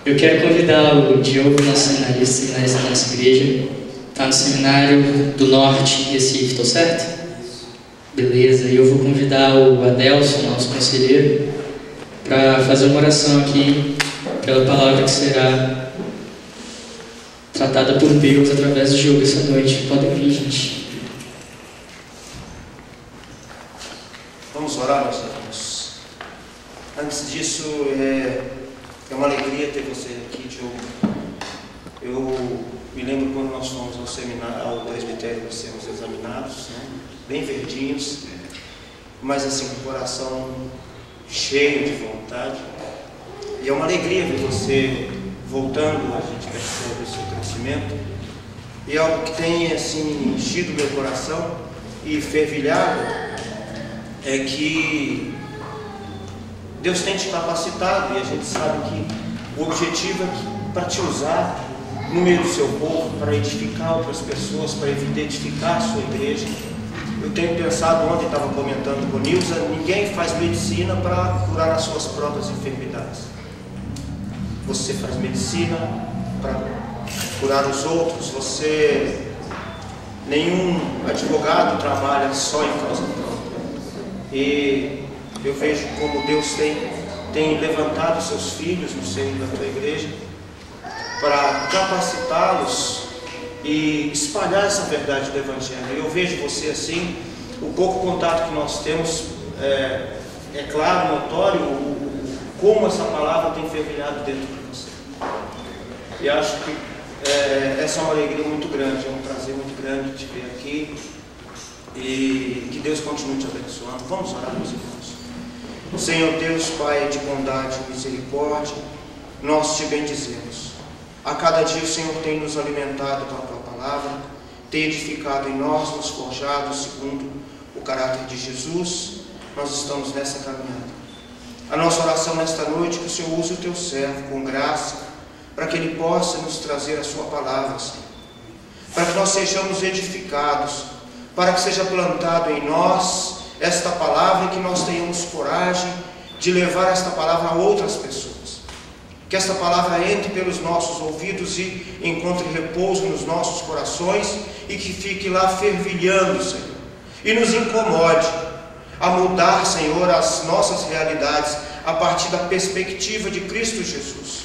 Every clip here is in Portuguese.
Eu quero convidar o Diogo, nosso seminarista da nossa igreja. Está no Seminário do Norte, Recife, estou certo? Beleza, e eu vou convidar o Adelson, nosso conselheiro, para fazer uma oração aqui pela palavra que será tratada por Deus através do Diogo essa noite. Podem vir, gente. Vamos orar, meus irmãos. Antes disso, é uma alegria ter você aqui, Diogo. Eu me lembro quando nós fomos ao seminário, ao presbitério para sermos examinados, né? Bem verdinhos, mas assim com o coração cheio de vontade. E é uma alegria ver você voltando, a gente percebe o seu crescimento. E algo que tem assim enchido meu coração e fervilhado é que Deus tem te capacitado, e a gente sabe que o objetivo é para te usar no meio do seu povo, para edificar outras pessoas, para edificar a sua igreja. Eu tenho pensado, ontem estava comentando com o Nilza, ninguém faz medicina para curar as suas próprias enfermidades. Você faz medicina para curar os outros. Nenhum advogado trabalha só em causa própria. E eu vejo como Deus tem levantado seus filhos no seio da tua igreja para capacitá-los e espalhar essa verdade do Evangelho. Eu vejo você assim, o pouco contato que nós temos é claro, notório, como essa palavra tem fervilhado dentro de você. E acho que essa é uma alegria muito grande, é um prazer muito grande te ver aqui, e que Deus continue te abençoando. Vamos orar, meus irmãos. Senhor Deus, Pai de bondade e misericórdia, nós te bendizemos. A cada dia o Senhor tem nos alimentado com a tua palavra, tem edificado em nós, nos forjado segundo o caráter de Jesus. Nós estamos nessa caminhada. A nossa oração nesta noite é que o Senhor use o teu servo com graça, para que ele possa nos trazer a sua palavra, Senhor. Para que nós sejamos edificados, para que seja plantado em nós esta palavra e que nós tenhamos coragem de levar esta palavra a outras pessoas. Que esta palavra entre pelos nossos ouvidos e encontre repouso nos nossos corações e que fique lá fervilhando, Senhor. E nos incomode a mudar, Senhor, as nossas realidades a partir da perspectiva de Cristo Jesus.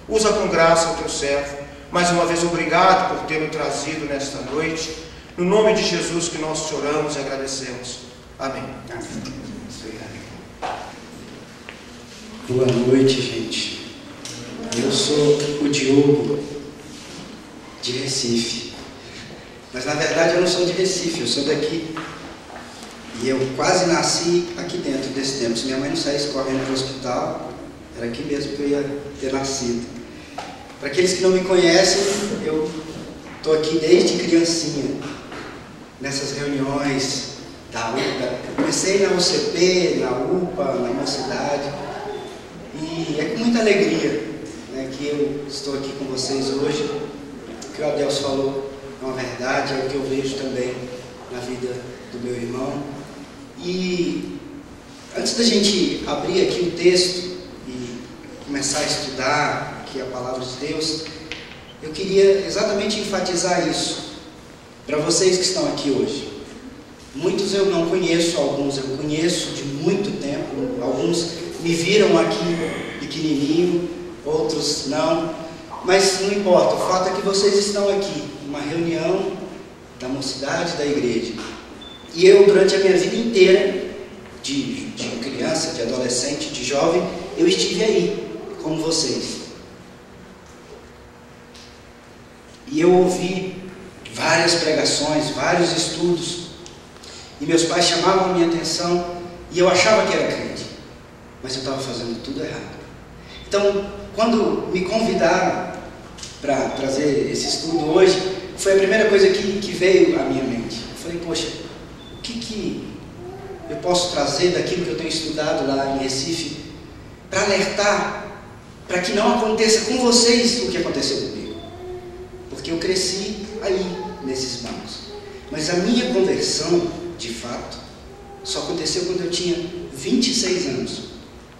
Usa com graça o teu servo. Mais uma vez, obrigado por tê-lo trazido nesta noite. No nome de Jesus que nós te oramos e agradecemos. Amém. Boa noite, gente. Eu sou o Diogo, de Recife. Mas na verdade eu não sou de Recife, eu sou daqui. E eu quase nasci aqui dentro desse tempo. Se minha mãe não saísse correndo para o hospital, era aqui mesmo que eu ia ter nascido. Para aqueles que não me conhecem, eu estou aqui desde criancinha, nessas reuniões da UPA. Comecei na UCP, na UPA, na mocidade. E é com muita alegria que eu estou aqui com vocês hoje. O que o Adelson falou é uma verdade, é o que eu vejo também na vida do meu irmão. E antes da gente abrir aqui o texto e começar a estudar aqui a palavra de Deus, eu queria exatamente enfatizar isso para vocês que estão aqui hoje. Muitos eu não conheço, alguns eu conheço de muito tempo, alguns me viram aqui pequenininho, outros não, mas não importa, o fato é que vocês estão aqui, numa reunião da mocidade da igreja. E eu, durante a minha vida inteira, de criança, de adolescente, de jovem, eu estive aí, como vocês. E eu ouvi várias pregações, vários estudos, e meus pais chamavam a minha atenção, e eu achava que era crente, mas eu estava fazendo tudo errado. Então, quando me convidaram para trazer esse estudo hoje, foi a primeira coisa que veio à minha mente. Eu falei, poxa, o que eu posso trazer daquilo que eu tenho estudado lá em Recife para alertar, para que não aconteça com vocês o que aconteceu comigo? Porque eu cresci aí, nesses bancos. Mas a minha conversão, de fato, só aconteceu quando eu tinha 26 anos,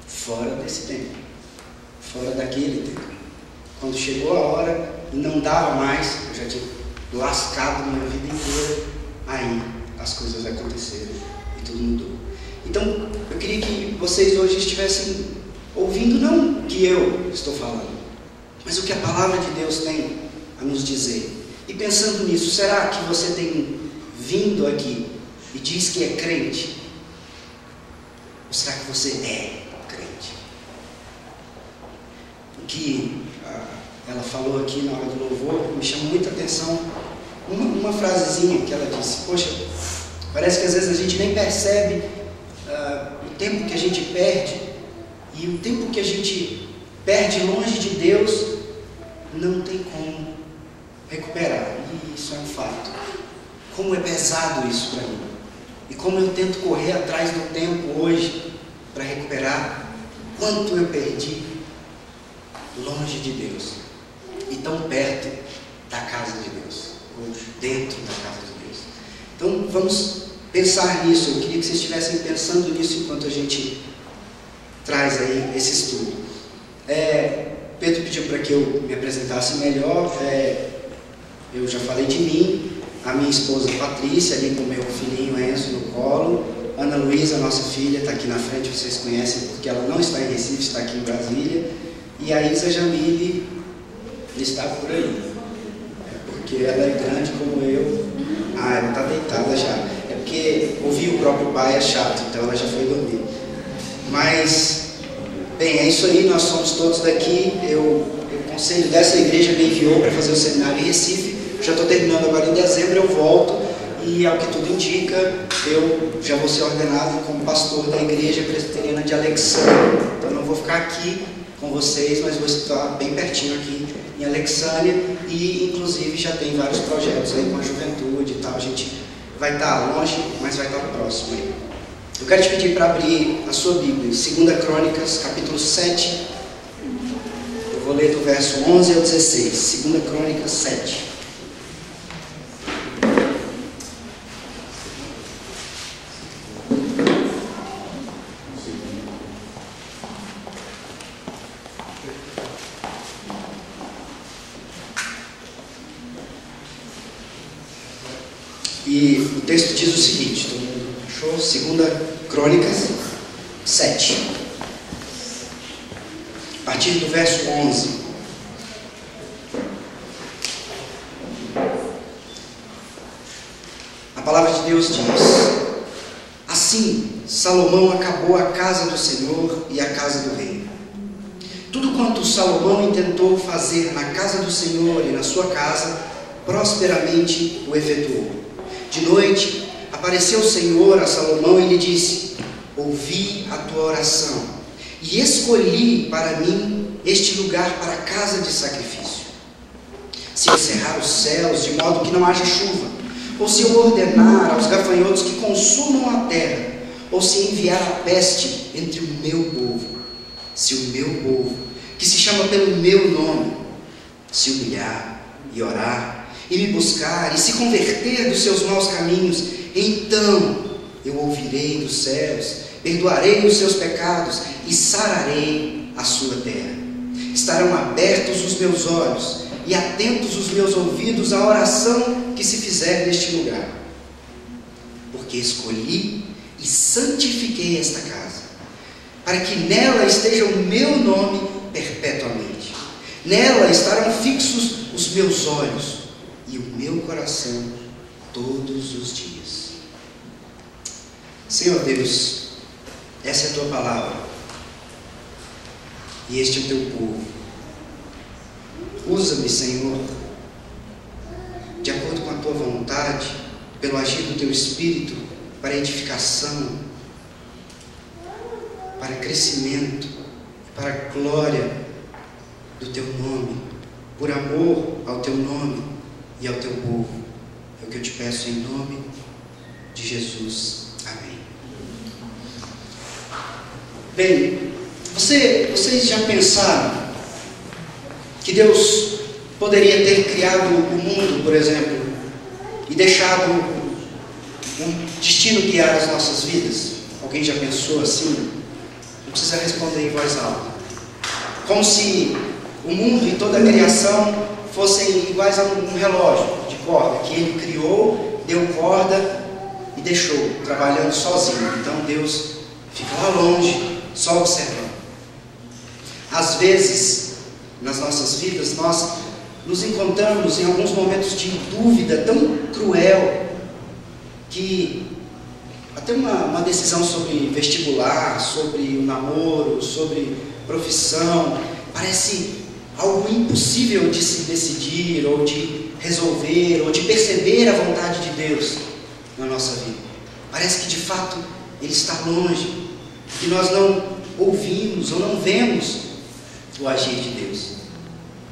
fora desse tempo, fora daquele tempo. Quando chegou a hora e não dava mais, eu já tinha lascado minha vida inteira, aí as coisas aconteceram e tudo mudou. Então, eu queria que vocês hoje estivessem ouvindo não o que eu estou falando, mas o que a palavra de Deus tem a nos dizer. E pensando nisso, será que você tem vindo aqui e diz que é crente? Ou será que você é crente? O que ela falou aqui na hora do louvor me chamou muita atenção. Uma frasezinha que ela disse: poxa, parece que às vezes a gente nem percebe o tempo que a gente perde, e o tempo que a gente perde longe de Deus não tem como recuperar. E isso é um fato. Como é pesado isso para mim. E como eu tento correr atrás do tempo hoje para recuperar quanto eu perdi longe de Deus e tão perto da casa de Deus, ou dentro da casa de Deus. Então vamos pensar nisso. Eu queria que vocês estivessem pensando nisso enquanto a gente traz aí esse estudo. Pedro pediu para que eu me apresentasse melhor. Eu já falei de mim, a minha esposa Patrícia, ali com o meu filhinho Enzo no colo, Ana Luísa, nossa filha, está aqui na frente, vocês conhecem porque ela não está em Recife, está aqui em Brasília, e a Isa Jamile está por aí, porque ela é grande como eu. Ela está deitada já, é porque ouvir o próprio pai é chato, então ela já foi dormir. Mas, bem, é isso aí, nós somos todos daqui. O conselho dessa igreja me enviou para fazer o seminário em Recife. Já estou terminando agora em dezembro, eu volto, e ao que tudo indica, eu já vou ser ordenado como pastor da igreja presbiteriana de Alexandria. Então não vou ficar aqui com vocês, mas vou estar bem pertinho aqui em Alexandria, e inclusive já tem vários projetos aí com a juventude e tal. A gente vai estar longe, mas vai estar próximo aí. Eu quero te pedir para abrir a sua Bíblia, 2 Crônicas, capítulo 7. Eu vou ler do verso 11 ao 16. 2 Crônicas 7. E o texto diz o seguinte, todo mundo achou? 2 Crônicas 7, a partir do verso 11. A palavra de Deus diz: assim Salomão acabou a casa do Senhor e a casa do rei. Tudo quanto Salomão intentou fazer na casa do Senhor e na sua casa, prosperamente o efetuou. De noite apareceu o Senhor a Salomão e lhe disse: ouvi a tua oração e escolhi para mim este lugar para a casa de sacrifício. Se eu cerrar os céus de modo que não haja chuva, ou se eu ordenar aos gafanhotos que consumam a terra, ou se enviar a peste entre o meu povo, se o meu povo, que se chama pelo meu nome, se humilhar e orar, e me buscar, e se converter dos seus maus caminhos, então eu ouvirei dos céus, perdoarei os seus pecados e sararei a sua terra. Estarão abertos os meus olhos e atentos os meus ouvidos à oração que se fizer neste lugar. Porque escolhi e santifiquei esta casa, para que nela esteja o meu nome perpetuamente. Nela estarão fixos os meus olhos e o meu coração todos os dias. Senhor Deus, essa é a tua palavra e este é o teu povo. Usa-me, Senhor, de acordo com a tua vontade, pelo agir do teu Espírito, para edificação, para crescimento, para a glória do teu nome, por amor ao teu nome e ao teu povo. É o que eu te peço em nome de Jesus. Amém. Bem, vocês já pensaram que Deus poderia ter criado o mundo, por exemplo, e deixado um destino guiar as nossas vidas? Alguém já pensou assim? Não precisa responder em voz alta. Como se o mundo e toda a criação fossem iguais a um relógio de corda, que ele criou, deu corda e deixou, trabalhando sozinho. Então Deus fica lá longe, só observando. Às vezes, nas nossas vidas, nós nos encontramos em alguns momentos de dúvida tão cruel, que até uma decisão sobre vestibular, sobre o namoro, sobre profissão, parece algo impossível de se decidir, ou de resolver, ou de perceber a vontade de Deus na nossa vida. Parece que de fato Ele está longe, que nós não ouvimos ou não vemos o agir de Deus.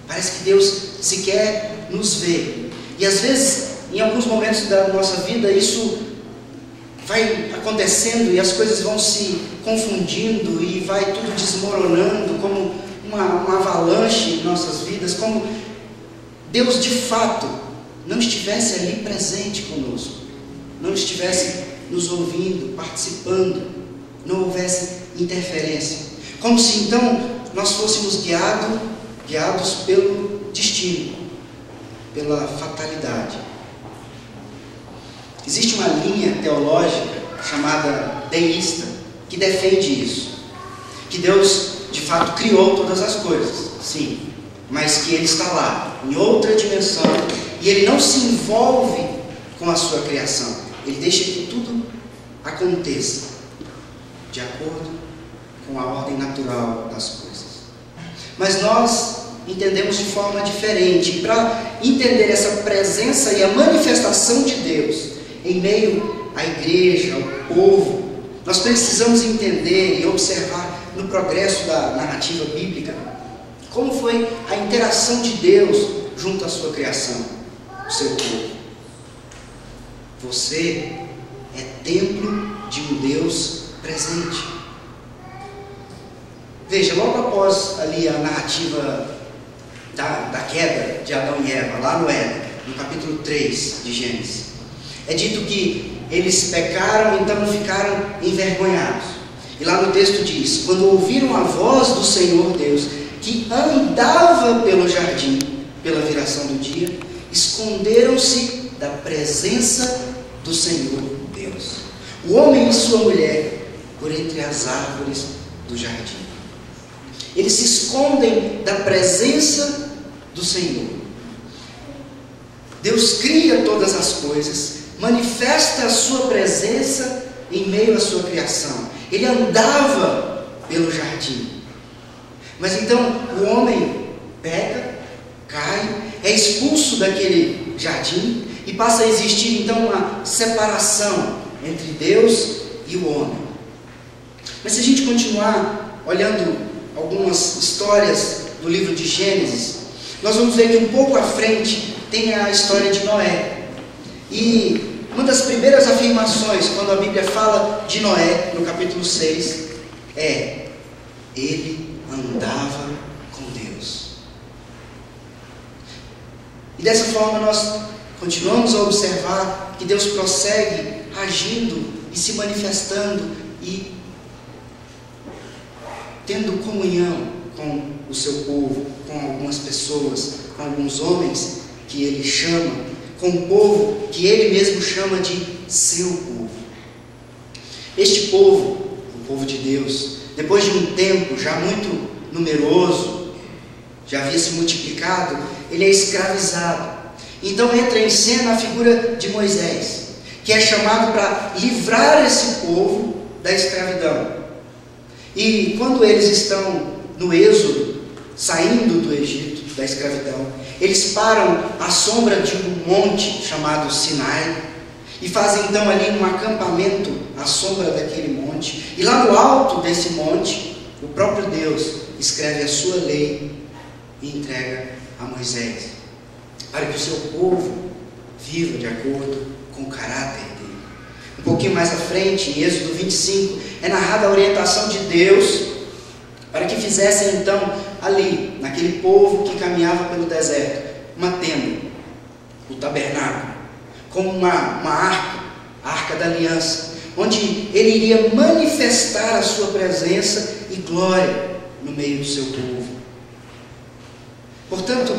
Parece que Deus sequer nos vê. E às vezes, em alguns momentos da nossa vida, isso vai acontecendo e as coisas vão se confundindo e vai tudo desmoronando como uma avalanche em nossas vidas, como Deus de fato não estivesse ali presente conosco, não estivesse nos ouvindo, participando, não houvesse interferência, como se então nós fôssemos guiados pelo destino, pela fatalidade. Existe uma linha teológica chamada deísta que defende isso, que Deus de fato criou todas as coisas, sim, mas que Ele está lá, em outra dimensão, e Ele não se envolve com a sua criação. Ele deixa que tudo aconteça de acordo com a ordem natural das coisas. Mas nós entendemos de forma diferente. E para entender essa presença e a manifestação de Deus em meio à igreja, ao povo, nós precisamos entender e observar no progresso da narrativa bíblica como foi a interação de Deus junto à sua criação, o seu povo. Você é templo de um Deus presente. Veja, logo após ali a narrativa da queda de Adão e Eva, lá no Éden, no capítulo 3 de Gênesis, é dito que eles pecaram, então ficaram envergonhados. E lá no texto diz: quando ouviram a voz do Senhor Deus, que andava pelo jardim, pela viração do dia, esconderam-se da presença do Senhor Deus, o homem e sua mulher, por entre as árvores do jardim. Eles se escondem da presença do Senhor. Deus cria todas as coisas, manifesta a sua presença em meio à sua criação. Ele andava pelo jardim. Mas então o homem peca, cai, é expulso daquele jardim e passa a existir então uma separação entre Deus e o homem. Mas se a gente continuar olhando algumas histórias do livro de Gênesis, nós vamos ver que um pouco à frente tem a história de Noé. E uma das primeiras afirmações, quando a Bíblia fala de Noé, no capítulo 6, é: ele andava com Deus. E dessa forma nós continuamos a observar que Deus prossegue agindo e se manifestando e tendo comunhão com o seu povo, com algumas pessoas, com alguns homens que Ele chama, com o povo que Ele mesmo chama de seu povo. Este povo, o povo de Deus, depois de um tempo já muito numeroso, já havia se multiplicado, ele é escravizado. Então entra em cena a figura de Moisés, que é chamado para livrar esse povo da escravidão. E quando eles estão no êxodo, saindo do Egito, da escravidão, eles param à sombra de um monte chamado Sinai e fazem então ali um acampamento à sombra daquele monte. E lá no alto desse monte, o próprio Deus escreve a sua lei e entrega a Moisés, para que o seu povo viva de acordo com o caráter dele. Um pouquinho mais à frente, em Êxodo 25, é narrada a orientação de Deus para que fizessem então ali, naquele povo que caminhava pelo deserto, uma tenda, o tabernáculo, como uma arca, a arca da aliança, onde ele iria manifestar a sua presença e glória no meio do seu povo. Portanto,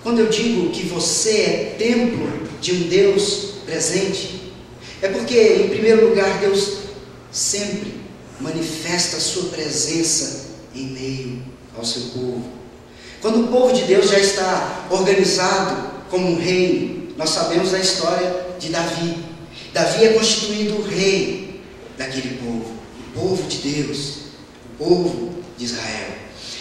quando eu digo que você é templo de um Deus presente, é porque, em primeiro lugar, Deus sempre manifesta a sua presença em meio ao seu povo. Quando o povo de Deus já está organizado como um reino, nós sabemos da história de Davi. Davi é constituído o rei daquele povo, o povo de Deus, o povo de Israel.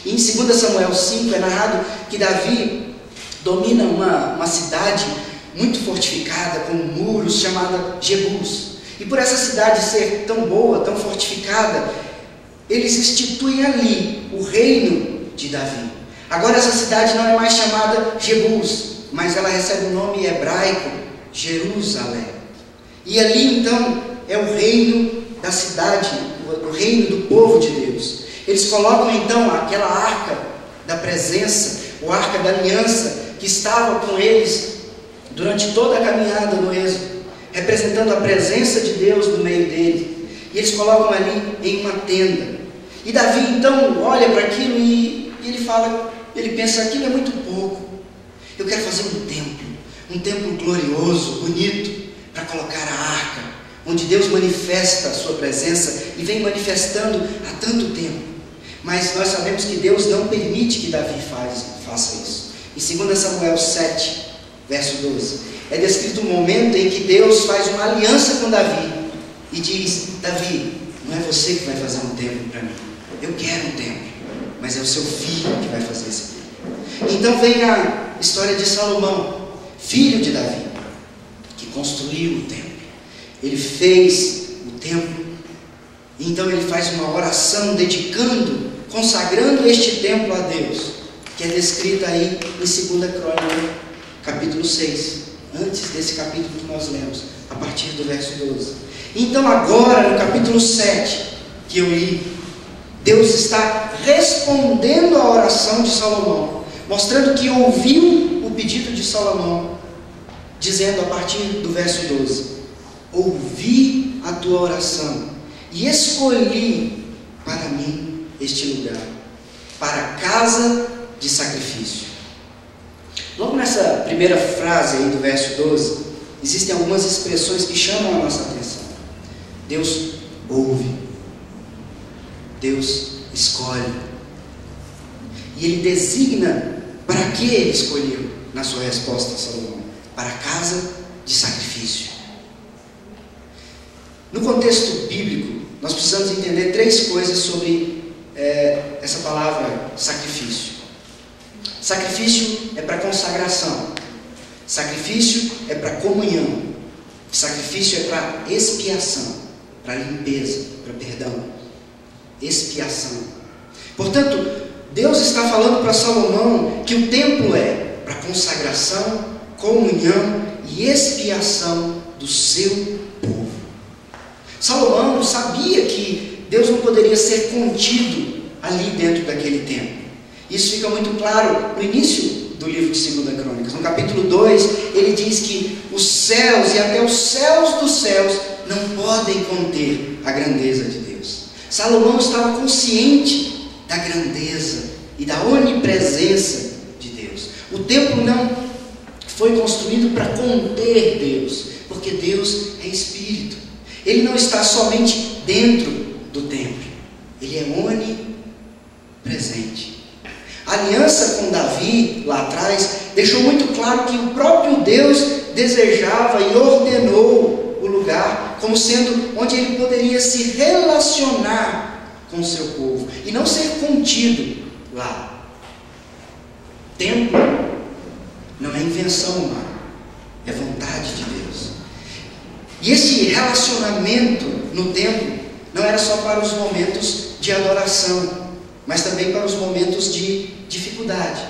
E em 2 Samuel 5 é narrado que Davi domina uma cidade muito fortificada, com muros, chamada Jebus. E por essa cidade ser tão boa, tão fortificada, eles instituem ali o reino de Davi. Agora essa cidade não é mais chamada Jebus, mas ela recebe o nome hebraico Jerusalém. E ali então é o reino da cidade, o reino do povo de Deus. Eles colocam então aquela arca da presença, ou arca da aliança, que estava com eles durante toda a caminhada no Êxodo, representando a presença de Deus no meio dele. E eles colocam ali em uma tenda. E Davi então olha para aquilo e ele pensa, aquilo é muito pouco. Eu quero fazer um templo glorioso, bonito, para colocar a arca, onde Deus manifesta a sua presença e vem manifestando há tanto tempo. Mas nós sabemos que Deus não permite que Davi faça isso. Em 2 Samuel 7, verso 12, é descrito um momento em que Deus faz uma aliança com Davi e diz: Davi, não é você que vai fazer um templo para mim, eu quero um templo, mas é o seu filho que vai fazer esse templo. Então vem a história de Salomão, filho de Davi, que construiu o templo. Ele fez o templo, e então ele faz uma oração dedicando, consagrando este templo a Deus, que é descrita aí em 2 Crônicas, capítulo 6, antes desse capítulo que nós lemos, a partir do verso 12. Então agora, no capítulo 7, que eu li, Deus está respondendo à oração de Salomão, mostrando que ouviu o pedido de Salomão, dizendo a partir do verso 12: ouvi a tua oração e escolhi para mim este lugar, para a casa de sacrifício. Logo nessa primeira frase aí do verso 12, existem algumas expressões que chamam a nossa atenção. Deus ouve, Deus escolhe, e Ele designa para que Ele escolheu na sua resposta a Salomão: para a casa de sacrifício. No contexto bíblico, nós precisamos entender três coisas sobre essa palavra sacrifício. Sacrifício é para consagração, sacrifício é para comunhão, sacrifício é para expiação, para limpeza, para perdão. Expiação. Portanto, Deus está falando para Salomão que o templo é para consagração, comunhão e expiação do seu povo. Salomão sabia que Deus não poderia ser contido ali dentro daquele templo. Isso fica muito claro no início do livro de 2 Crônicas. No capítulo 2, ele diz que os céus e até os céus dos céus não podem conter a grandeza de Deus. Salomão estava consciente da grandeza e da onipresença de Deus. O templo não foi construído para conter Deus, porque Deus é Espírito. Ele não está somente dentro do templo, Ele é onipresente. A aliança com Davi, lá atrás, deixou muito claro que o próprio Deus desejava e ordenou o lugar como sendo onde Ele poderia se relacionar com o seu povo e não ser contido lá. Templo não é invenção humana, é vontade de Deus. E esse relacionamento no templo não era só para os momentos de adoração, mas também para os momentos de dificuldade.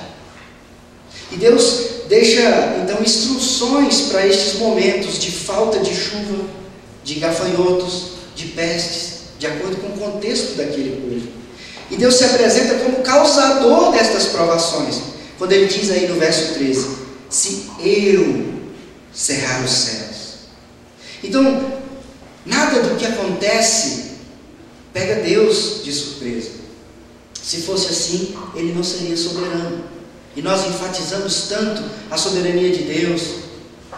E Deus deixa então instruções para estes momentos de falta de chuva, de gafanhotos, de pestes, de acordo com o contexto daquele povo. E Deus se apresenta como causador destas provações, quando Ele diz aí no verso 13: se eu cerrar os céus. Então, nada do que acontece pega Deus de surpresa. Se fosse assim, Ele não seria soberano, e nós enfatizamos tanto a soberania de Deus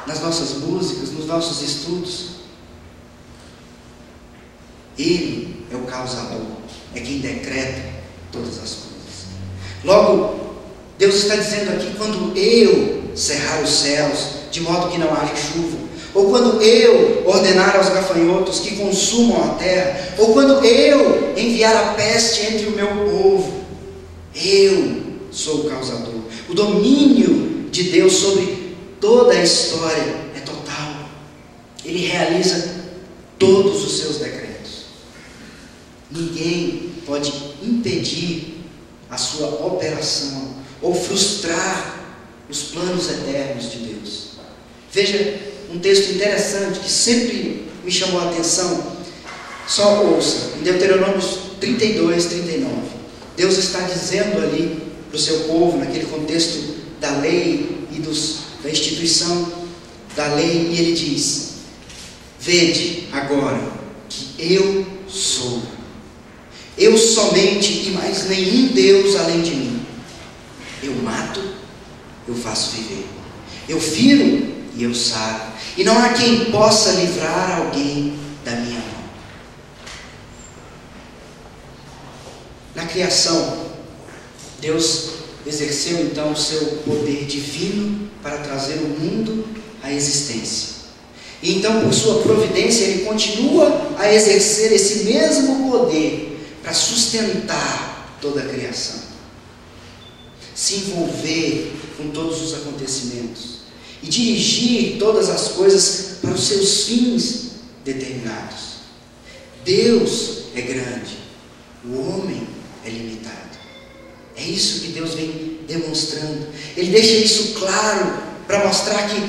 nas nossas músicas, nos nossos estudos. Ele é o causador, é quem decreta todas as coisas. Logo, Deus está dizendo aqui: quando eu cerrar os céus, de modo que não haja chuva, ou quando eu ordenar aos gafanhotos que consumam a terra, ou quando eu enviar a peste entre o meu povo, eu sou o causador. O domínio de Deus sobre toda a história é total. Ele realiza todos os seus decretos. Ninguém pode impedir a sua operação ou frustrar os planos eternos de Deus. Veja um texto interessante que sempre me chamou a atenção. Só ouça, em Deuteronômio 32, 39. Deus está dizendo ali para o seu povo, naquele contexto da lei e da instituição da lei, e ele diz: vede agora que eu sou, eu somente e mais nenhum Deus além de mim. Eu mato, eu faço viver, eu firo e eu saro, e não há quem possa livrar alguém da minha mão. Na criação, Deus exerceu então o seu poder divino para trazer o mundo à existência. E então, por sua providência, Ele continua a exercer esse mesmo poder para sustentar toda a criação, se envolver com todos os acontecimentos e dirigir todas as coisas para os seus fins determinados. Deus é grande, o homem é limitado. É isso que Deus vem demonstrando. Ele deixa isso claro para mostrar que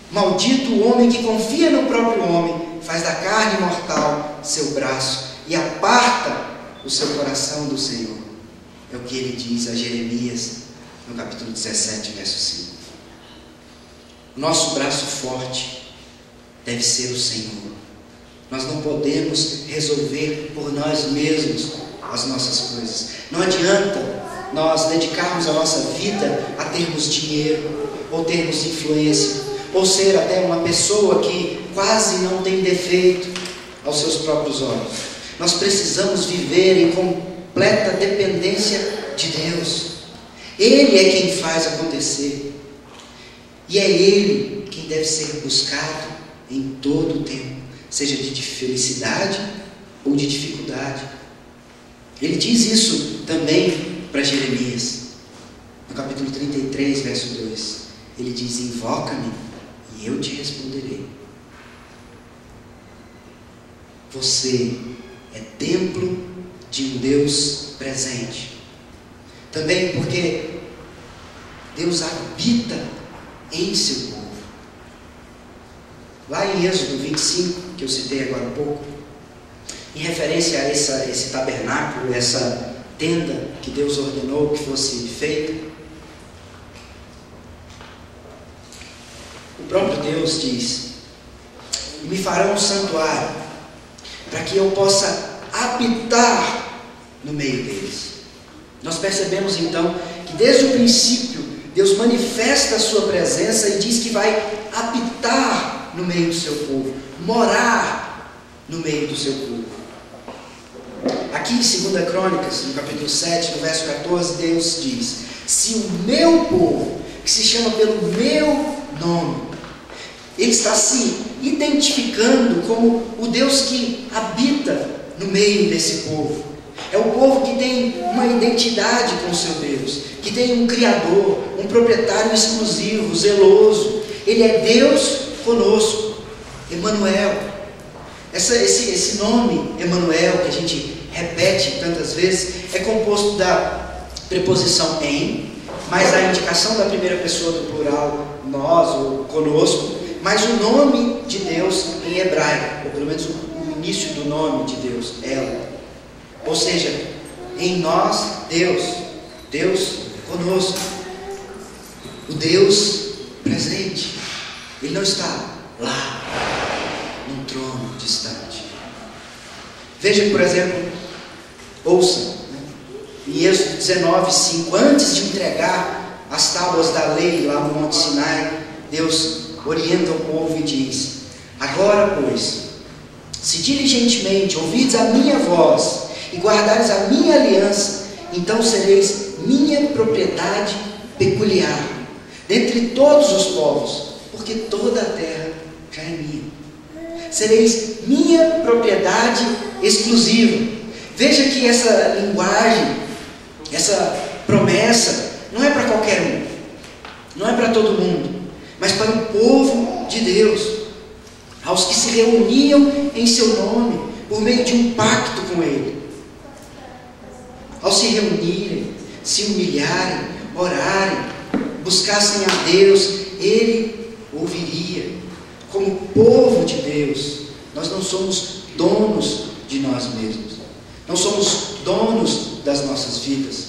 maldito o homem que confia no próprio homem, faz da carne mortal seu braço e aparta o seu coração do Senhor. É o que ele diz a Jeremias no capítulo 17, verso 5. O nosso braço forte deve ser o Senhor. Nós não podemos resolver por nós mesmos as nossas coisas. Não adianta nós dedicarmos a nossa vida a termos dinheiro, ou termos influência, ou ser até uma pessoa que quase não tem defeito aos seus próprios olhos. Nós precisamos viver em completa dependência de Deus. Ele é quem faz acontecer, e é Ele quem deve ser buscado em todo o tempo, seja de felicidade ou de dificuldade. Ele diz isso também para Jeremias, no capítulo 33, verso 2. Ele diz: invoca-me e eu te responderei. Você é templo de um Deus presente. Também porque Deus habita em seu povo. Lá em Êxodo 25, que eu citei agora há pouco, em referência a esse tabernáculo, essa tenda que Deus ordenou que fosse feita, o próprio Deus diz: me farão um santuário para que eu possa habitar no meio deles. Nós percebemos então que desde o princípio Deus manifesta a sua presença e diz que vai habitar no meio do seu povo, morar no meio do seu povo. Aqui em 2 Crônicas, no capítulo 7, no verso 14, Deus diz: se o meu povo, que se chama pelo meu nome, ele está se identificando como o Deus que habita no meio desse povo. É o povo que tem uma identidade com o seu Deus, que tem um Criador, um proprietário exclusivo, zeloso. Ele é Deus conosco, Emanuel. Esse nome Emanuel, que a gente repete tantas vezes, é composto da preposição em, mais a indicação da primeira pessoa do plural, nós ou conosco, mais o nome de Deus em hebraico, ou pelo menos o início do nome de Deus, El. Ou seja, em nós, Deus conosco, o Deus presente. Ele não está lá, num trono distante. Veja, por exemplo, ouça, em Êxodo 19, 5, antes de entregar as tábuas da lei lá no Monte Sinai, Deus orienta o povo e diz: agora, pois, se diligentemente ouvirdes a minha voz e guardares a minha aliança, então sereis minha propriedade peculiar dentre todos os povos, porque toda a terra já é minha. Sereis minha propriedade exclusiva. Veja que essa linguagem, essa promessa, não é para qualquer um, não é para todo mundo, mas para o povo de Deus, aos que se reuniam em seu nome, por meio de um pacto com Ele. Ao se reunirem, se humilharem, orarem, buscassem a Deus, Ele ouviria. Como povo de Deus, nós não somos donos de nós mesmos, não somos donos das nossas vidas,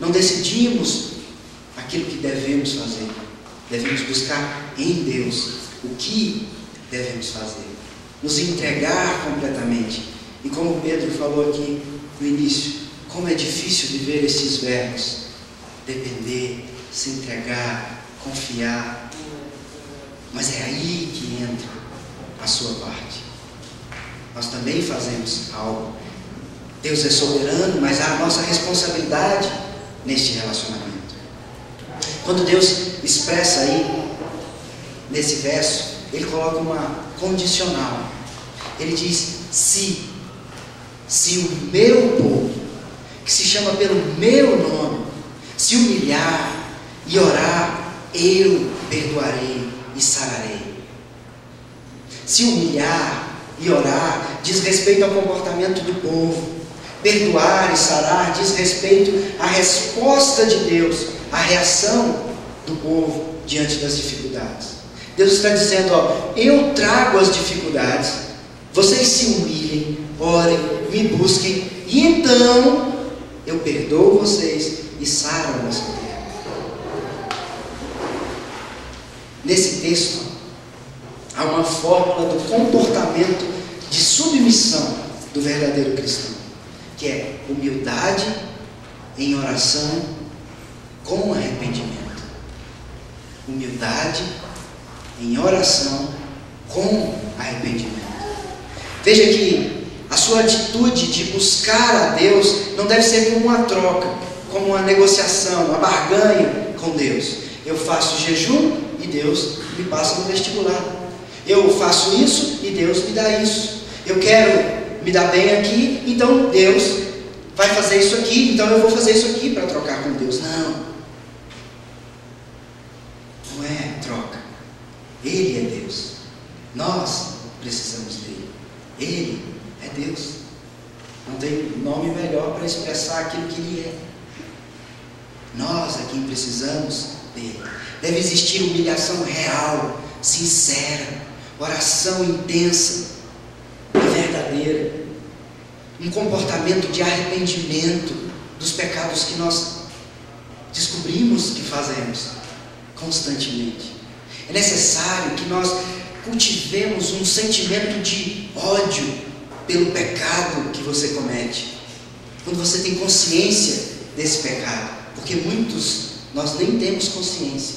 não decidimos aquilo que devemos fazer. Devemos buscar em Deus o que devemos fazer, nos entregar completamente. E como Pedro falou aqui no início, como é difícil viver esses verbos: depender, se entregar, confiar. Mas é aí que entra a sua parte. Nós também fazemos algo. Deus é soberano, mas há a nossa responsabilidade neste relacionamento. Quando Deus expressa aí, nesse verso, Ele coloca uma condicional. Ele diz: se o meu povo, que se chama pelo meu nome, se humilhar e orar, eu perdoarei e sararei. Se humilhar e orar diz respeito ao comportamento do povo. Perdoar e sarar diz respeito à resposta de Deus, à reação do povo diante das dificuldades. Deus está dizendo: eu trago as dificuldades, vocês se humilhem, orem, me busquem, e então eu perdoo vocês e saro a nossa terra. Nesse texto há uma fórmula do comportamento de submissão do verdadeiro cristão, que é humildade em oração com arrependimento. Humildade em oração com arrependimento. Veja que a sua atitude de buscar a Deus não deve ser como uma troca, como uma negociação, uma barganha com Deus. Eu faço jejum e Deus me passa no vestibular. Eu faço isso e Deus me dá isso. Eu quero me dar bem aqui, então Deus vai fazer isso aqui, então eu vou fazer isso aqui para trocar com Deus. Não é troca. Ele é Deus, nós precisamos dele. Ele é Deus. Não tem nome melhor para expressar aquilo que Ele é. Nós é quem precisamos dele. Deve existir humilhação real, sincera, oração intensa e verdadeira, um comportamento de arrependimento dos pecados que nós descobrimos que fazemos constantemente. É necessário que nós cultivemos um sentimento de ódio pelo pecado que você comete, quando você tem consciência desse pecado, porque muitos nós nem temos consciência.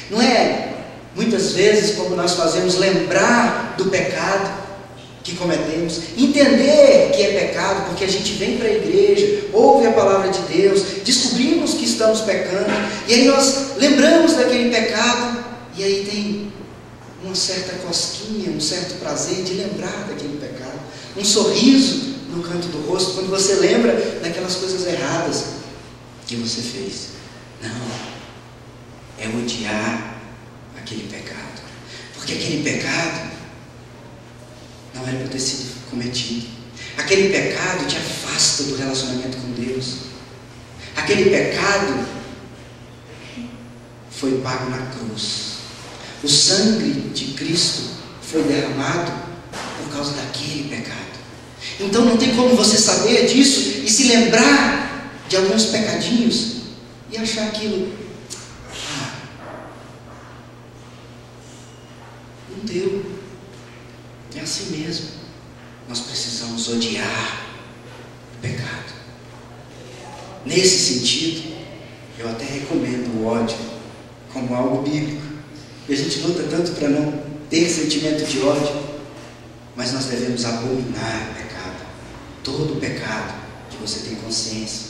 Não é muitas vezes como nós fazemos lembrar do pecado que cometemos, entender que é pecado, porque a gente vem para a igreja, ouve a palavra de Deus, descobrimos que estamos pecando, e aí nós lembramos daquele pecado, e aí tem uma certa cosquinha, um certo prazer de lembrar daquele pecado, um sorriso no canto do rosto, quando você lembra daquelas coisas erradas que você fez. Não, é odiar aquele pecado, porque aquele pecado não era para ter sido cometido. Aquele pecado te afasta do relacionamento com Deus. Aquele pecado foi pago na cruz. O sangue de Cristo foi derramado por causa daquele pecado. Então não tem como você saber disso e se lembrar de alguns pecadinhos e achar aquilo, não deu. É assim mesmo. Nós precisamos odiar o pecado. Nesse sentido, eu até recomendo o ódio como algo bíblico. E a gente luta tanto para não ter sentimento de ódio, mas nós devemos abominar o pecado. Todo pecado que você tem consciência.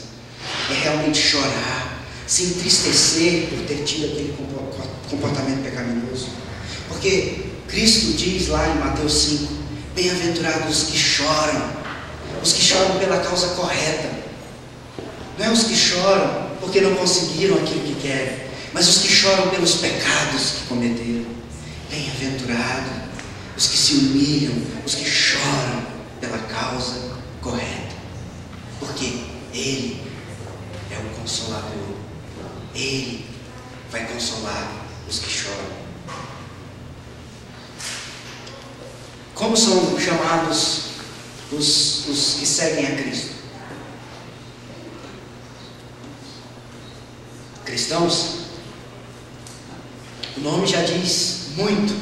É realmente chorar, se entristecer por ter tido aquele comportamento pecaminoso. Porque Cristo diz lá em Mateus 5, bem-aventurados os que choram pela causa correta. Não é os que choram porque não conseguiram aquilo que querem, mas os que choram pelos pecados que cometeram. Bem-aventurado os que se humilham, os que choram pela causa correta, porque Ele é o Consolador. Ele vai consolar os que choram. Como são chamados os que seguem a Cristo? Cristãos? O nome já diz muito.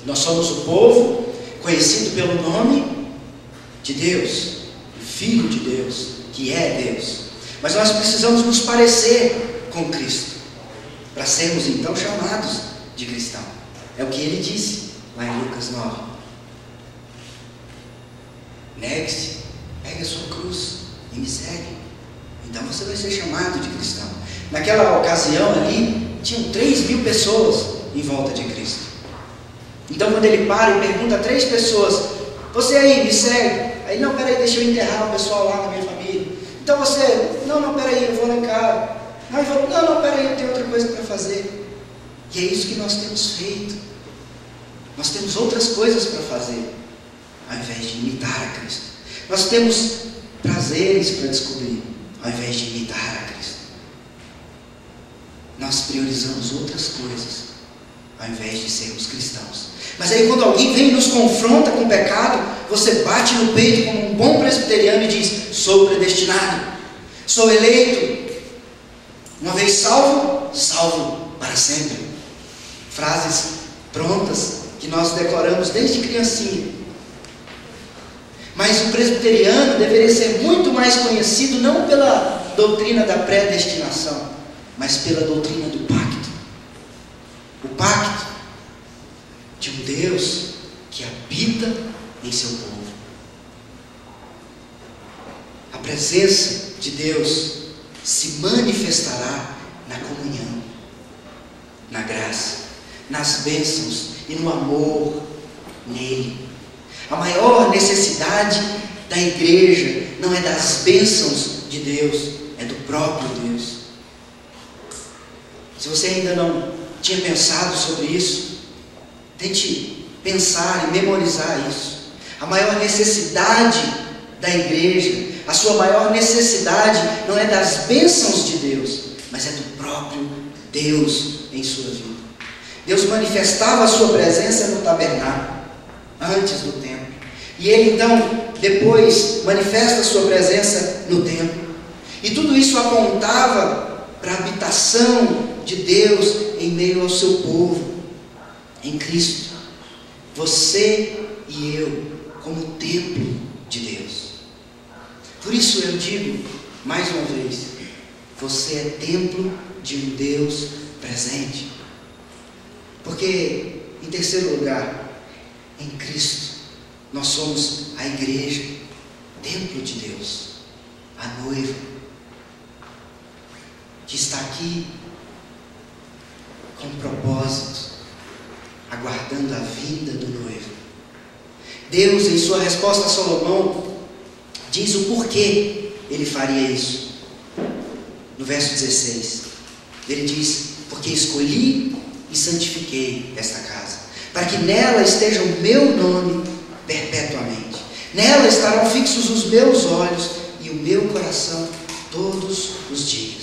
Nós somos o povo conhecido pelo nome de Deus, o Filho de Deus, que é Deus. Mas nós precisamos nos parecer com Cristo, para sermos então chamados de cristão. É o que ele disse lá em Lucas 9. Negue-se, pegue a sua cruz e me segue. Então você vai ser chamado de cristão. Naquela ocasião ali, tinham 3.000 pessoas em volta de Cristo. Então quando ele para e pergunta a 3 pessoas, você aí, me segue? Aí, não, peraí, deixa eu enterrar o pessoal lá da minha família. Então você, não, peraí, eu vou lá em casa. Não, peraí, eu tenho outra coisa para fazer. E é isso que nós temos feito. Nós temos outras coisas para fazer, ao invés de imitar a Cristo. Nós temos prazeres para descobrir, ao invés de imitar a Cristo. Nós priorizamos outras coisas, ao invés de sermos cristãos. Mas aí quando alguém vem e nos confronta com o pecado, você bate no peito como um bom presbiteriano e diz, sou predestinado, sou eleito, uma vez salvo, salvo para sempre. Frases prontas que nós decoramos desde criancinha. Mas o presbiteriano deveria ser muito mais conhecido não pela doutrina da predestinação, mas pela doutrina do pacto. O pacto de um Deus que habita em seu povo. A presença de Deus se manifestará na comunhão, na graça, nas bênçãos e no amor nele. A maior necessidade da igreja não é das bênçãos de Deus, é do próprio Deus. Se você ainda não tinha pensado sobre isso, tente pensar e memorizar isso. A maior necessidade da igreja, a sua maior necessidade não é das bênçãos de Deus, mas é do próprio Deus em sua vida. Deus manifestava a sua presença no tabernáculo, antes do templo. E Ele então, depois, manifesta a sua presença no templo. E tudo isso apontava para a habitação de Deus em meio ao seu povo, em Cristo. Você e eu, como templo de Deus. Por isso eu digo, mais uma vez, você é templo de um Deus presente. Porque, em terceiro lugar, em Cristo, nós somos a igreja, templo de Deus, a noiva, que está aqui com propósito, aguardando a vinda do noivo. Deus, em sua resposta a Salomão, diz o porquê ele faria isso. No verso 16, ele diz, porque escolhi e santifiquei esta casa, para que nela esteja o meu nome perpetuamente. Nela estarão fixos os meus olhos e o meu coração todos os dias.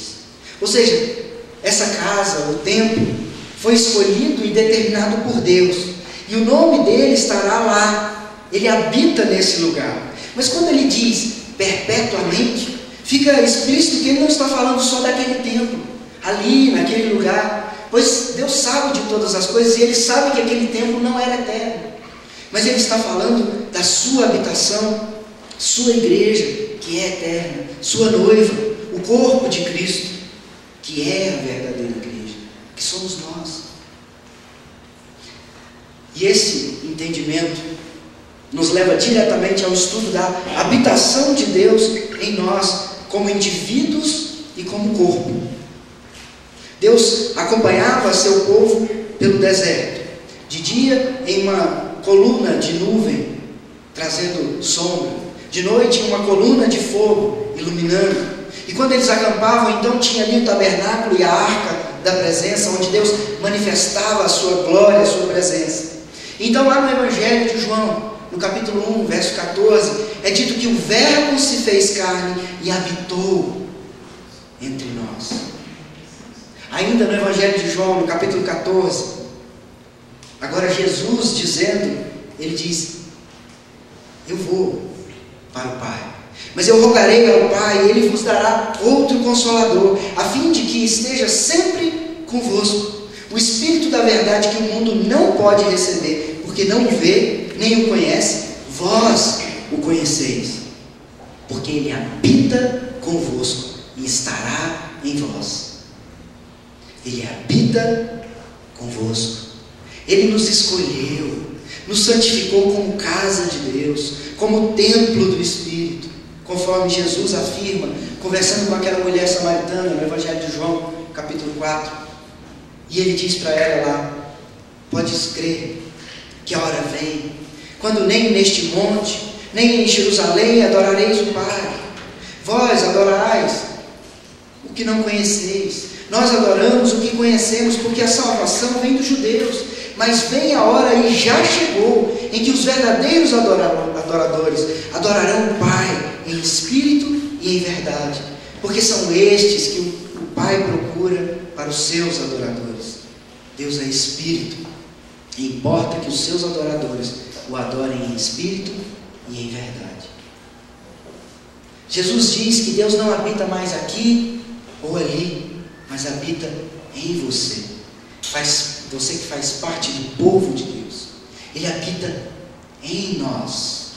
Ou seja, essa casa, o templo, foi escolhido e determinado por Deus. E o nome dele estará lá. Ele habita nesse lugar. Mas quando ele diz perpetuamente, fica explícito que ele não está falando só daquele templo, ali, naquele lugar. Pois Deus sabe de todas as coisas e Ele sabe que aquele templo não era eterno. Mas Ele está falando da sua habitação, sua igreja, que é eterna, sua noiva, o corpo de Cristo, que é a verdadeira igreja. que somos nós. E esse entendimento nos leva diretamente ao estudo da habitação de Deus em nós, como indivíduos e como corpo. Deus acompanhava seu povo pelo deserto, de dia em uma coluna de nuvem, trazendo sombra, de noite em uma coluna de fogo, iluminando. E quando eles acampavam, então tinha ali o tabernáculo e a arca da presença, onde Deus manifestava a sua glória, a sua presença. Então lá no Evangelho de João, no capítulo 1, verso 14, é dito que o Verbo se fez carne e habitou entre nós. Ainda no Evangelho de João, no capítulo 14, agora Jesus dizendo, ele diz: eu vou para o Pai, mas eu rogarei ao Pai, e Ele vos dará outro Consolador, a fim de que esteja sempre convosco, o Espírito da verdade, que o mundo não pode receber, porque não o vê, nem o conhece. Vós o conheceis, porque Ele habita convosco e estará em vós. Ele habita convosco. Ele nos escolheu, nos santificou como casa de Deus, como templo do Espírito, conforme Jesus afirma, conversando com aquela mulher samaritana no Evangelho de João, capítulo 4. E ele diz para ela lá: podes crer que a hora vem, quando nem neste monte, nem em Jerusalém adorareis o Pai. Vós adorareis o que não conheceis. Nós adoramos o que conhecemos, porque a salvação vem dos judeus. Mas vem a hora, e já chegou, em que os verdadeiros adoradores adorarão o Pai em espírito e em verdade, porque são estes que o Pai procura para os seus adoradores. Deus é espírito, e importa que os seus adoradores o adorem em espírito e em verdade. Jesus diz que Deus não habita mais aqui ou ali, mas habita em você. Você que faz parte do povo de Deus, Ele habita em nós,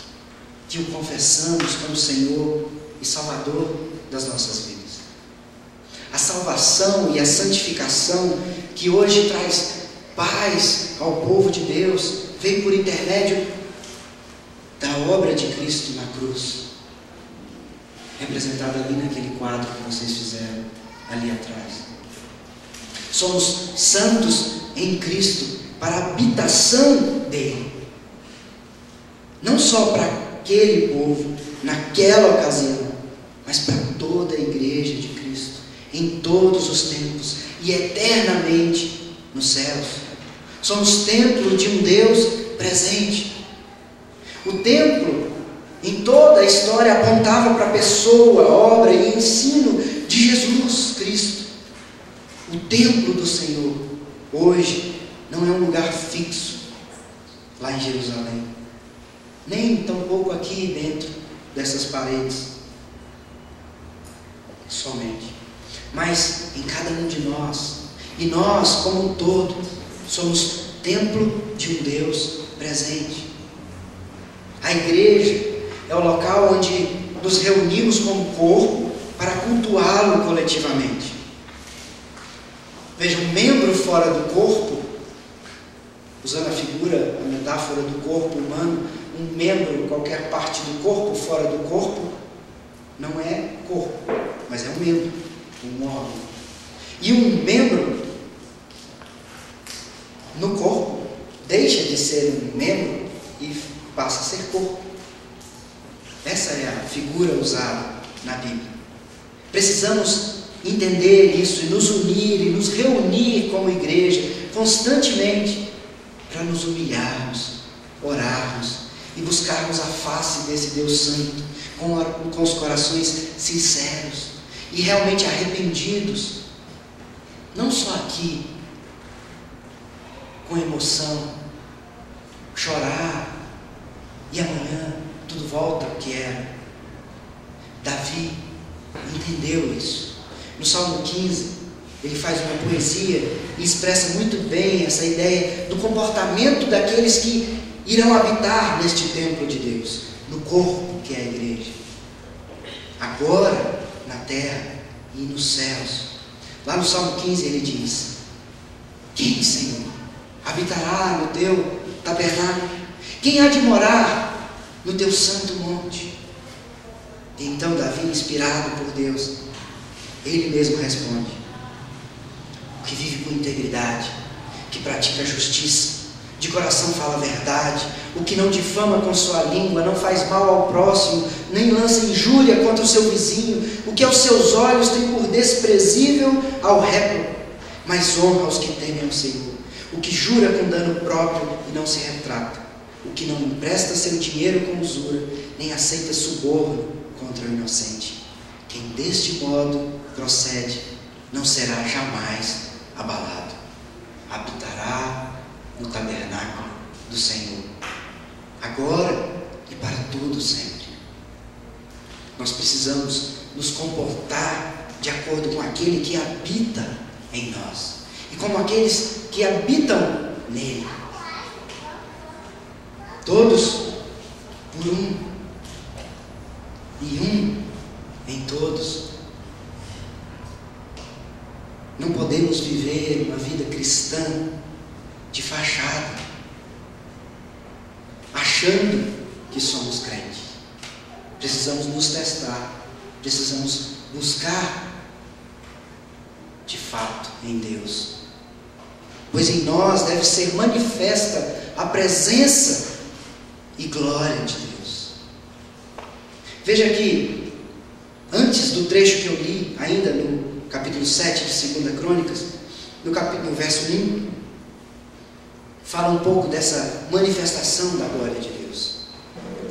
que o confessamos como Senhor e Salvador das nossas vidas. A salvação e a santificação que hoje traz paz ao povo de Deus vem por intermédio da obra de Cristo na cruz, representada ali naquele quadro que vocês fizeram ali atrás. Somos santos em Cristo para a habitação dele, não só para aquele povo naquela ocasião, mas para toda a igreja de Cristo em todos os tempos e eternamente nos céus. Somos templo de um Deus presente. O templo em toda a história apontava para a pessoa, obra e ensino de Jesus Cristo. O templo do Senhor hoje não é um lugar fixo lá em Jerusalém, nem tampouco aqui dentro dessas paredes somente, mas em cada um de nós. E nós, como um todo, somos templo de um Deus presente. A igreja é o local onde nos reunimos como corpo para cultuá-lo coletivamente. Veja, um membro fora do corpo, usando a figura, a metáfora do corpo humano, um membro, qualquer parte do corpo fora do corpo, não é corpo, mas é um membro, um órgão. E um membro no corpo deixa de ser um membro e passa a ser corpo. Essa é a figura usada na Bíblia. Precisamos entender isso e nos unir e nos reunir como igreja constantemente para nos humilharmos, orarmos e buscarmos a face desse Deus Santo com os corações sinceros e realmente arrependidos, não só aqui, com emoção, chorar e amanhã tudo volta ao que era. Davi entendeu isso. No Salmo 15, ele faz uma poesia e expressa muito bem essa ideia do comportamento daqueles que irão habitar neste templo de Deus, no corpo que é a igreja, agora na terra e nos céus. Lá no Salmo 15 ele diz: Quem, Senhor, habitará no teu tabernáculo? Quem há de morar no teu santo monte? E então Davi, inspirado por Deus, ele mesmo responde: o que vive com integridade, que pratica a justiça, de coração fala a verdade, o que não difama com sua língua, não faz mal ao próximo, nem lança injúria contra o seu vizinho, o que aos seus olhos tem por desprezível ao réprobo, mas honra os que temem ao Senhor, o que jura com dano próprio e não se retrata, o que não empresta seu dinheiro com usura, nem aceita suborno contra o inocente. Quem deste modo procede não será jamais abalado, habitará no tabernáculo do Senhor, agora e para todo sempre. Nós precisamos nos comportar de acordo com aquele que habita em nós e como aqueles que habitam nele, todos por um e um em todos. Não podemos viver uma vida cristã de fachada, achando que somos crentes. Precisamos nos testar, precisamos buscar de fato em Deus, pois em nós deve ser manifesta a presença e glória de Deus. Veja que, antes do trecho que eu li, ainda no capítulo 7 de 2 Crônicas, no verso 1, fala um pouco dessa manifestação da glória de Deus.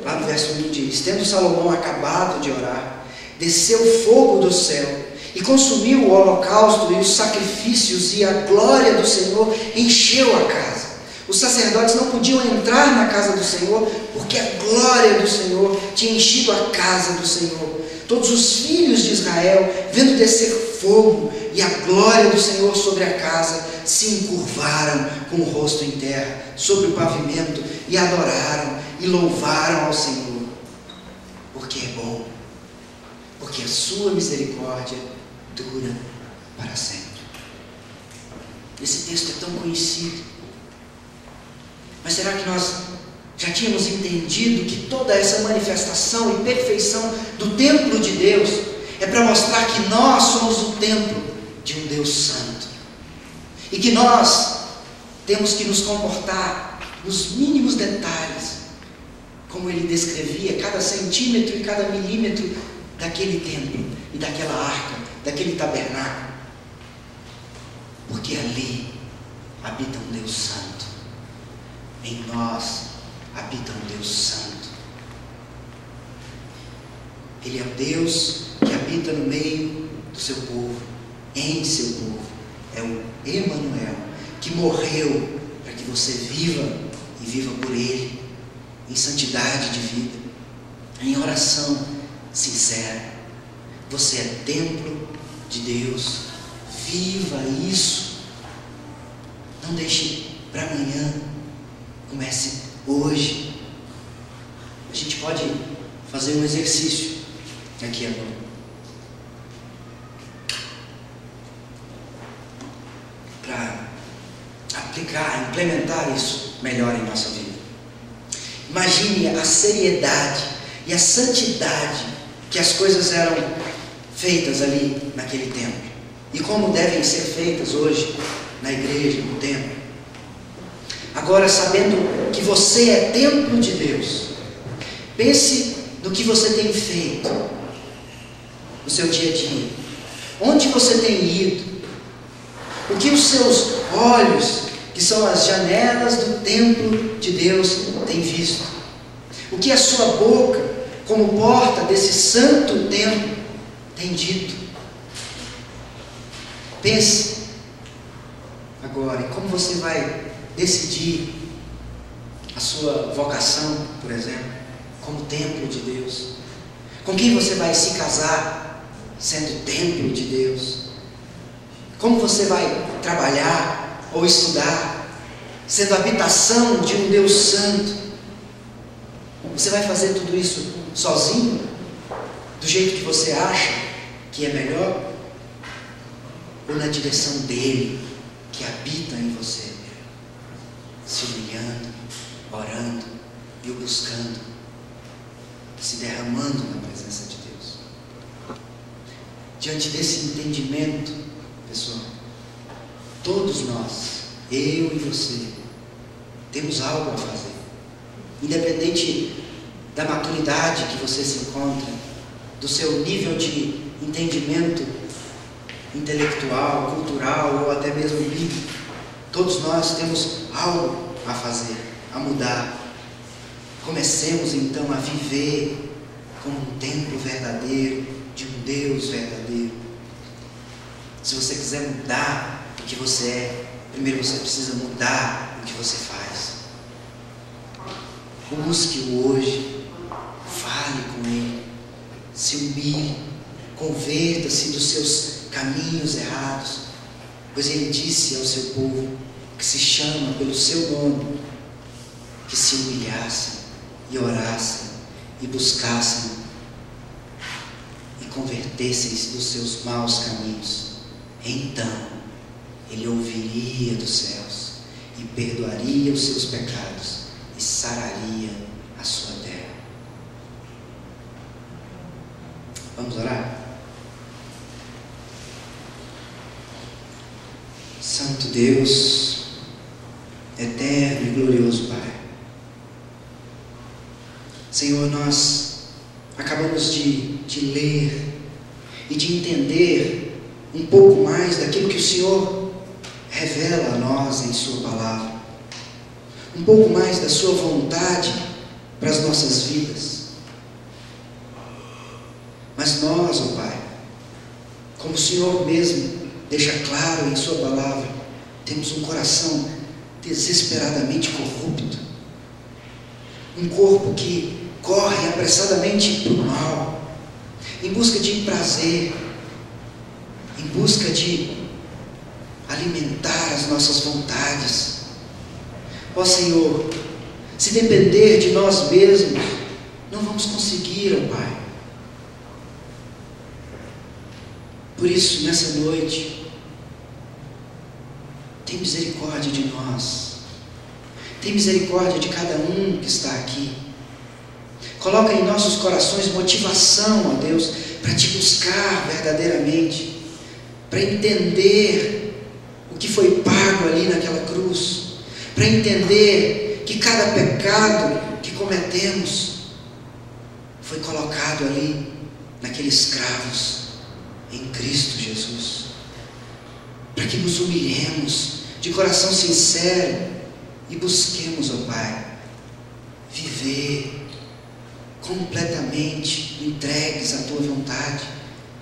Lá no verso 1 diz: tendo Salomão acabado de orar, desceu fogo do céu e consumiu o holocausto e os sacrifícios, e a glória do Senhor encheu a casa. Os sacerdotes não podiam entrar na casa do Senhor, porque a glória do Senhor tinha enchido a casa do Senhor. Todos os filhos de Israel, vendo descer fogo e a glória do Senhor sobre a casa, se encurvaram com o rosto em terra, sobre o pavimento, e adoraram e louvaram ao Senhor, porque é bom, porque a sua misericórdia dura para sempre. Esse texto é tão conhecido, mas será que nós já tínhamos entendido que toda essa manifestação e perfeição do templo de Deus é para mostrar que nós somos o templo de um Deus santo, e que nós temos que nos comportar nos mínimos detalhes, como ele descrevia cada centímetro e cada milímetro daquele templo e daquela arca, daquele tabernáculo, porque ali habita um Deus santo, em nós habita um Deus santo. Ele é o Deus que habita no meio do seu povo, em seu povo. É o Emanuel, que morreu para que você viva e viva por Ele, em santidade de vida, em oração sincera. Você é templo de Deus. Viva isso. Não deixe para amanhã. Comece hoje. A gente pode fazer um exercício aqui agora, para aplicar, implementar isso melhor em nossa vida. Imagine a seriedade e a santidade que as coisas eram feitas ali naquele templo, e como devem ser feitas hoje na igreja, no templo. Agora, sabendo que você é templo de Deus, pense no que você tem feito no seu dia a dia, onde você tem ido, o que os seus olhos, que são as janelas do templo de Deus, têm visto, o que a sua boca, como porta desse santo templo, tem dito. Pense agora em como você vai decidir a sua vocação, por exemplo, como templo de Deus. Com quem você vai se casar sendo templo de Deus? Como você vai trabalhar ou estudar sendo habitação de um Deus santo? Você vai fazer tudo isso sozinho? Do jeito que você acha que é melhor? Ou na direção dele, que habita em você, se humilhando, orando e o buscando, se derramando na presença de Deus. Diante desse entendimento, pessoal, todos nós, eu e você, temos algo a fazer. Independente da maturidade que você se encontra, do seu nível de entendimento intelectual, cultural ou até mesmo bíblico, todos nós temos algo a fazer, a mudar. Comecemos então a viver como um templo verdadeiro, de um Deus verdadeiro. Se você quiser mudar o que você é, primeiro você precisa mudar o que você faz. Busque-o hoje, fale com Ele, se humilhe, converta-se dos seus caminhos errados, pois Ele disse ao seu povo, que se chama pelo seu nome, que se humilhassem e orassem e buscassem e convertessem dos seus maus caminhos. Então Ele ouviria dos céus e perdoaria os seus pecados e sararia a sua terra. Vamos orar? Santo Deus, eterno e glorioso Pai, Senhor, nós acabamos de ler e de entender um pouco mais daquilo que o Senhor revela a nós em Sua palavra, um pouco mais da Sua vontade para as nossas vidas. Mas nós, ó Pai, como o Senhor mesmo deixa claro em Sua palavra, temos um coração desesperadamente corrupto, um corpo que corre apressadamente para o mal, em busca de prazer, em busca de alimentar as nossas vontades. Ó Senhor, se depender de nós mesmos, não vamos conseguir, ó Pai. Por isso, nessa noite, tem misericórdia de nós, tem misericórdia de cada um que está aqui. Coloca em nossos corações motivação, ó Deus, para Te buscar verdadeiramente, para entender o que foi pago ali naquela cruz, para entender que cada pecado que cometemos foi colocado ali naqueles cravos em Cristo Jesus, para que nos humilhemos de coração sincero e busquemos, ó Pai, viver completamente entregues à Tua vontade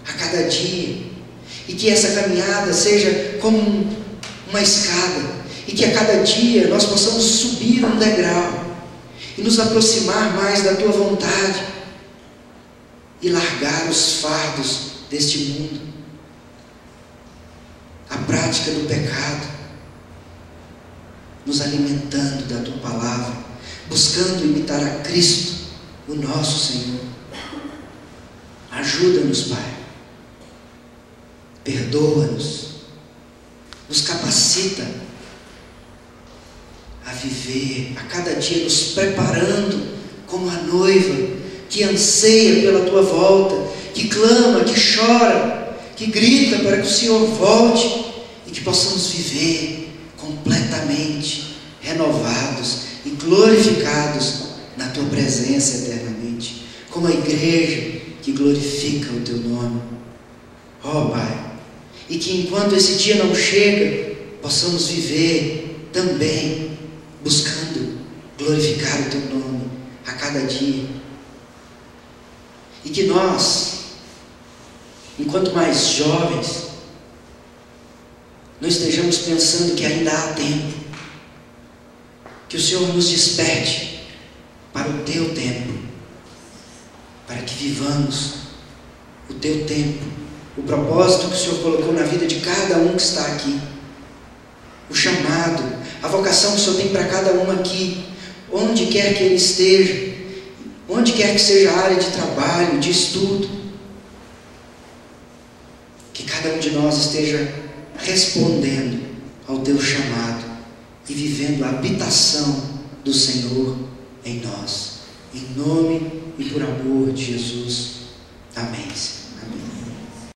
a cada dia, e que essa caminhada seja como uma escada, e que a cada dia nós possamos subir um degrau e nos aproximar mais da Tua vontade e largar os fardos deste mundo, a prática do pecado, nos alimentando da Tua palavra, buscando imitar a Cristo, o nosso Senhor. Ajuda-nos, Pai, perdoa-nos, nos capacita a viver a cada dia, nos preparando como a noiva que anseia pela Tua volta, que clama, que chora, que grita para que o Senhor volte, e que possamos viver completamente renovados e glorificados na Tua presença eternamente, como a igreja que glorifica o Teu nome. Ó Pai, e que enquanto esse dia não chega, possamos viver também buscando glorificar o Teu nome a cada dia, e que nós, enquanto mais jovens, não estejamos pensando que ainda há tempo, que o Senhor nos desperte para o Teu tempo, para que vivamos o Teu tempo, o propósito que o Senhor colocou na vida de cada um que está aqui, o chamado, a vocação que o Senhor tem para cada um aqui, onde quer que ele esteja, onde quer que seja a área de trabalho, de estudo, que cada um de nós esteja respondendo ao teu chamado e vivendo a habitação do Senhor em nós. Em nome e por amor de Jesus. Amém, Senhor. Amém.